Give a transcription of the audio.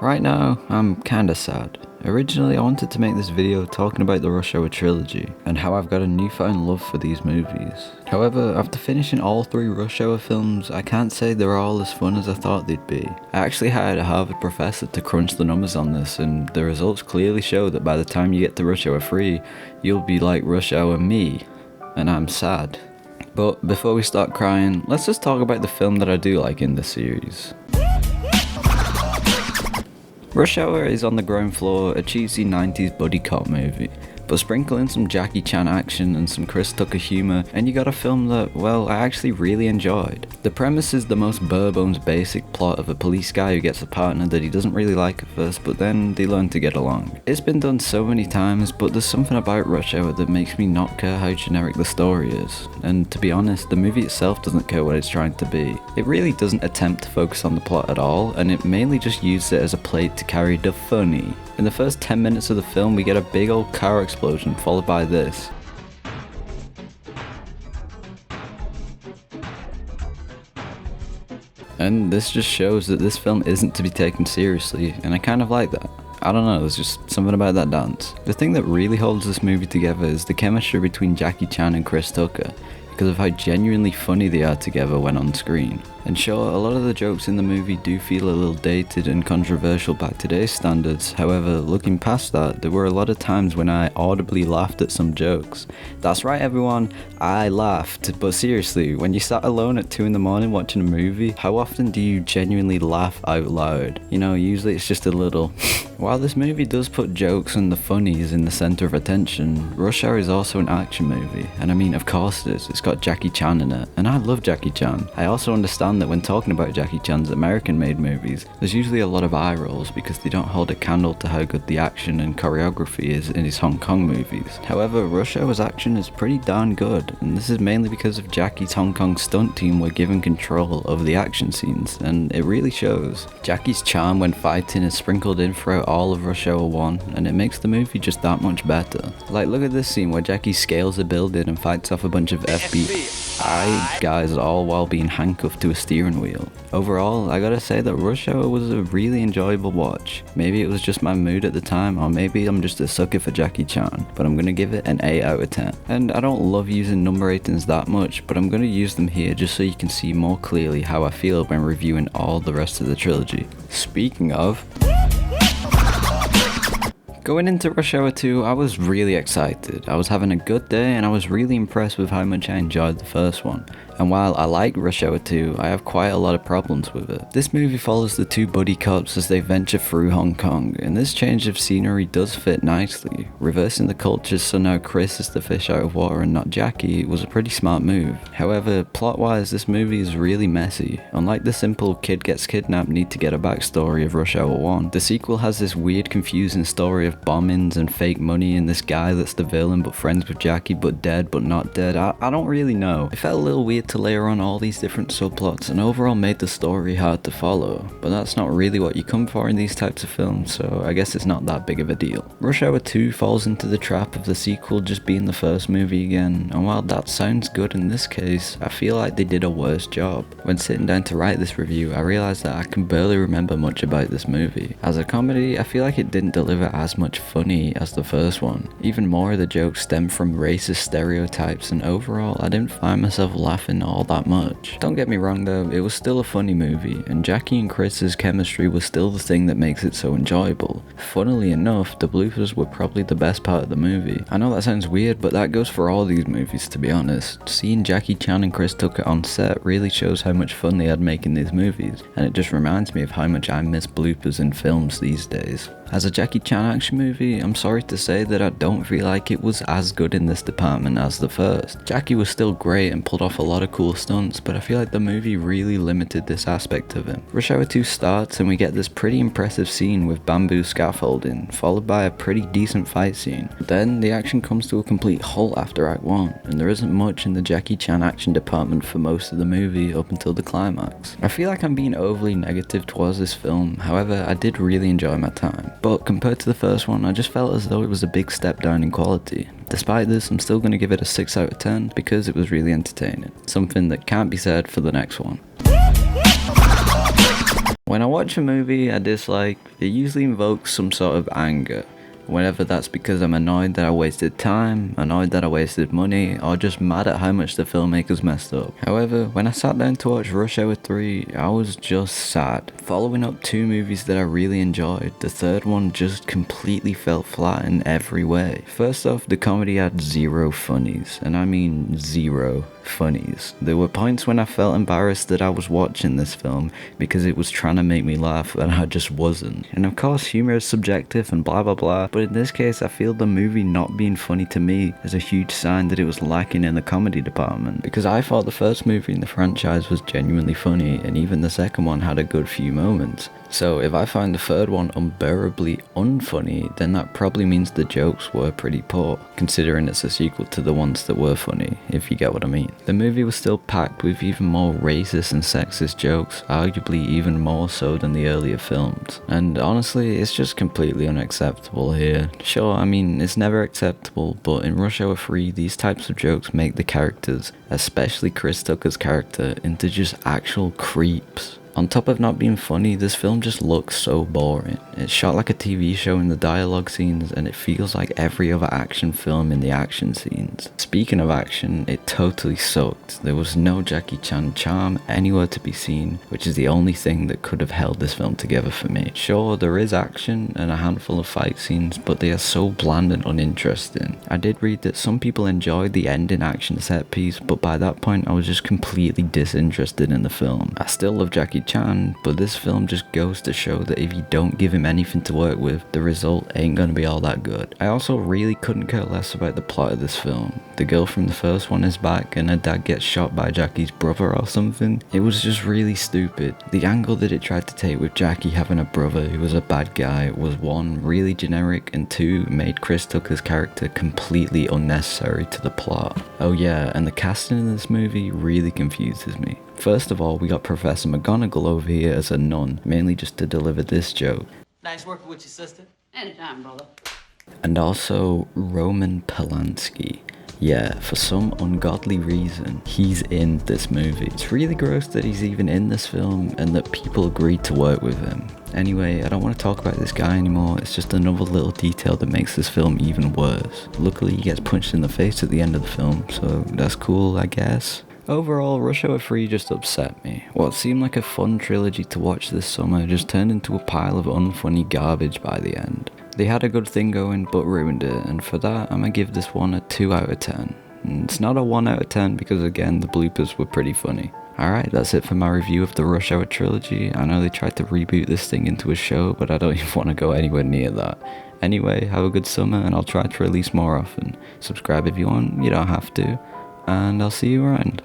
Right now, I'm kinda sad. Originally, I wanted to make this video talking about the Rush Hour Trilogy, and how I've got a newfound love for these movies. However, after finishing all three Rush Hour films, I can't say they were all as fun as I thought they'd be. I actually hired a Harvard professor to crunch the numbers on this, and the results clearly show that by the time you get to Rush Hour 3, you'll be like Rush Hour me, and I'm sad. But before we start crying, let's just talk about the film that I do like in this series. Rush Hour is on the ground floor a cheesy 90s buddy cop movie, but sprinkle in some Jackie Chan action and some Chris Tucker humour and you got a film that, well, I actually really enjoyed. The premise is the most bare-bones basic plot of a police guy who gets a partner that he doesn't really like at first, but then they learn to get along. It's been done so many times, but there's something about Rush Hour that makes me not care how generic the story is. And to be honest, the movie itself doesn't care what it's trying to be. It really doesn't attempt to focus on the plot at all, and it mainly just uses it as a plate to carry the funny. In the first 10 minutes of the film, we get a big old car explosion, followed by this. And this just shows that this film isn't to be taken seriously, and I kind of like that. I don't know, there's just something about that dance. The thing that really holds this movie together is the chemistry between Jackie Chan and Chris Tucker, because of how genuinely funny they are together when on screen. And sure, a lot of the jokes in the movie do feel a little dated and controversial by today's standards. However, looking past that, there were a lot of times when I audibly laughed at some jokes. That's right everyone, I laughed. But seriously, when you sat alone at 2 in the morning watching a movie, how often do you genuinely laugh out loud? You know, usually it's just a little. While this movie does put jokes and the funnies in the center of attention, Rush Hour is also an action movie. And I mean, of course it is. It's got Jackie Chan in it, and I love Jackie Chan. I also understand that when talking about Jackie Chan's American-made movies, there's usually a lot of eye rolls because they don't hold a candle to how good the action and choreography is in his Hong Kong movies. However, Rush Hour's action is pretty darn good, and this is mainly because of Jackie's Hong Kong stunt team were given control over the action scenes, and it really shows. Jackie's charm when fighting is sprinkled in throughout all of Rush Hour 1, and it makes the movie just that much better. Like, look at this scene where Jackie scales a building and fights off a bunch of FBI guys, all while being handcuffed to a steering wheel. Overall, I gotta say that Rush Hour was a really enjoyable watch. Maybe it was just my mood at the time, or maybe I'm just a sucker for Jackie Chan, but I'm gonna give it an 8 out of 10. And I don't love using number ratings that much, but I'm gonna use them here just so you can see more clearly how I feel when reviewing all the rest of the trilogy. Speaking of, going into Rush Hour 2, I was really excited. I was having a good day and I was really impressed with how much I enjoyed the first one. And while I like Rush Hour 2, I have quite a lot of problems with it. This movie follows the two buddy cops as they venture through Hong Kong, and this change of scenery does fit nicely. Reversing the cultures so now Chris is the fish out of water and not Jackie was a pretty smart move. However, plot-wise, this movie is really messy. Unlike the simple kid gets kidnapped need to get a backstory of Rush Hour 1, the sequel has this weird confusing story of bombings and fake money and this guy that's the villain but friends with Jackie but dead but not dead. I don't really know. It felt a little weird to layer on all these different subplots and overall made the story hard to follow, but that's not really what you come for in these types of films, so I guess it's not that big of a deal. Rush Hour 2 falls into the trap of the sequel just being the first movie again, and while that sounds good in this case, I feel like they did a worse job. When sitting down to write this review, I realised that I can barely remember much about this movie. As a comedy, I feel like it didn't deliver as much funny as the first one. Even more of the jokes stem from racist stereotypes, and overall I didn't find myself laughing all that much. Don't get me wrong though, it was still a funny movie, and Jackie and Chris's chemistry was still the thing that makes it so enjoyable. Funnily enough, the bloopers were probably the best part of the movie. I know that sounds weird, but that goes for all these movies to be honest. Seeing Jackie Chan and Chris Tucker on set really shows how much fun they had making these movies, and it just reminds me of how much I miss bloopers in films these days. As a Jackie Chan action movie, I'm sorry to say that I don't feel like it was as good in this department as the first. Jackie was still great and pulled off a lot of cool stunts, but I feel like the movie really limited this aspect of him. Rush Hour 2 starts and we get this pretty impressive scene with bamboo scaffolding, followed by a pretty decent fight scene. Then the action comes to a complete halt after Act 1, and there isn't much in the Jackie Chan action department for most of the movie up until the climax. I feel like I'm being overly negative towards this film, however I did really enjoy my time. But compared to the first one, I just felt as though it was a big step down in quality. Despite this, I'm still going to give it a 6 out of 10 because it was really entertaining. Something that can't be said for the next one. When I watch a movie I dislike, it usually invokes some sort of anger. Whether that's because I'm annoyed that I wasted time, annoyed that I wasted money, or just mad at how much the filmmakers messed up. However, when I sat down to watch Rush Hour 3, I was just sad. Following up two movies that I really enjoyed, the third one just completely fell flat in every way. First off, the comedy had zero funnies, and I mean zero funnies. There were points when I felt embarrassed that I was watching this film because it was trying to make me laugh and I just wasn't. And of course, humor is subjective and blah blah blah, but in this case I feel the movie not being funny to me is a huge sign that it was lacking in the comedy department, because I thought the first movie in the franchise was genuinely funny, and even the second one had a good few moments. So if I find the third one unbearably unfunny, then that probably means the jokes were pretty poor, considering it's a sequel to the ones that were funny, if you get what I mean. The movie was still packed with even more racist and sexist jokes, arguably even more so than the earlier films. And honestly, it's just completely unacceptable here. Sure, I mean, it's never acceptable, but in Rush Hour 3, these types of jokes make the characters, especially Chris Tucker's character, into just actual creeps. On top of not being funny, this film just looks so boring. It's shot like a TV show in the dialogue scenes, and it feels like every other action film in the action scenes. Speaking of action, it totally sucked. There was no Jackie Chan charm anywhere to be seen, which is the only thing that could have held this film together for me. Sure, there is action and a handful of fight scenes, but they are so bland and uninteresting. I did read that some people enjoyed the ending action set piece, but by that point I was just completely disinterested in the film. I still love Jackie Chan, but this film just goes to show that if you don't give him anything to work with, the result ain't gonna be all that good. I also really couldn't care less about the plot of this film. The girl from the first one is back and her dad gets shot by Jackie's brother or something. It was just really stupid. The angle that it tried to take with Jackie having a brother who was a bad guy was one, really generic, and two, made Chris Tucker's character completely unnecessary to the plot. Oh yeah, and the casting in this movie really confuses me. First of all, we got Professor McGonagall over here as a nun, mainly just to deliver this joke. Nice working with you, sister. Anytime, brother. And also Roman Polanski. Yeah, for some ungodly reason, he's in this movie. It's really gross that he's even in this film and that people agreed to work with him. Anyway, I don't want to talk about this guy anymore, it's just another little detail that makes this film even worse. Luckily, he gets punched in the face at the end of the film, so that's cool, I guess. Overall, Rush Hour 3 just upset me. What seemed like a fun trilogy to watch this summer just turned into a pile of unfunny garbage by the end. They had a good thing going but ruined it, and for that I'm gonna give this one a 2 out of 10. And it's not a 1 out of 10 because again the bloopers were pretty funny. Alright, that's it for my review of the Rush Hour trilogy. I know they tried to reboot this thing into a show, but I don't even want to go anywhere near that. Anyway, have a good summer and I'll try to release more often. Subscribe if you want, you don't have to. And I'll see you around.